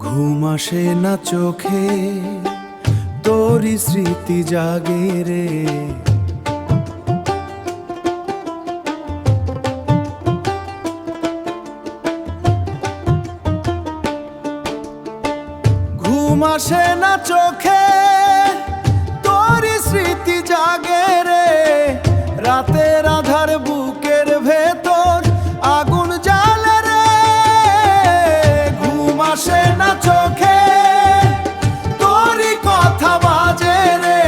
ঘুম আসে না চোখে, তোরই স্মৃতি জাগে রে। ঘুম আসে না চোখে, তোরই স্মৃতি জাগে রে। রাতের আধার বুকের ভেতর আগুন জ্বালে রে। ঘুম আসে না চোখে, তোরই কথা বাজে রে।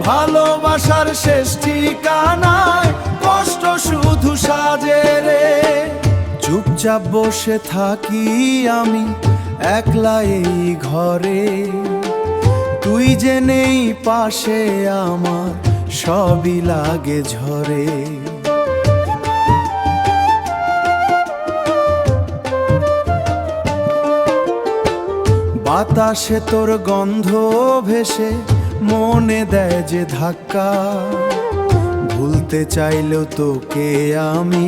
ভালোবাসার শেষ ঠিকানায় কষ্ট শুধু সাজে রে। চুপচাপ বসে থাকি আমি একলা এই ঘরে, তুই যে নেই পাশে আমার সবই লাগে ঝরে। বাতাসে তোর গন্ধ ভেসে মনে দেয় যে ধাক্কা। ভুলতে চাইলেও তোকে আমি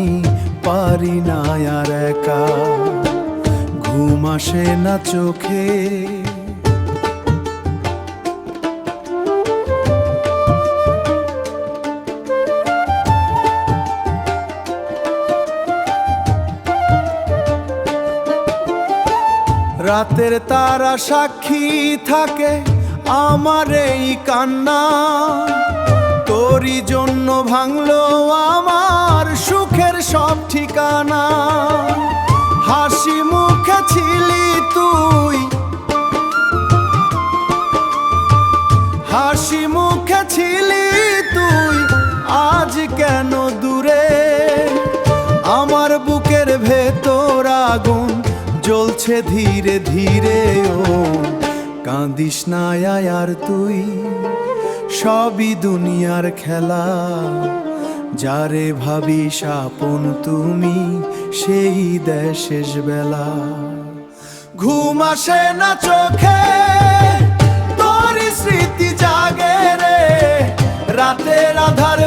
পারি না আর একা। ঘুম আসে না চোখে, রাতের তারা সাক্ষী থাকে আমার এই কান্না। তোরই জন্য ভাঙলো আমার সুখের সব ঠিকানা। হাসি মুখে ছিলি তুই, হাসি মুখে ছিলি তুই, আজ কেন দূরে? আমার বুকের ভেতর আগুন জ্বলছে ধীরে ধীরে। ও কাঁদিস না আর তুই, সবই দুনিয়ার খেলা। যারে ভাবিস আপন তুমি, সেই দেয় শেষ বেলা। ঘুম আসে না চোখে, তোরই স্মৃতি জাগে রে। রাতের আধার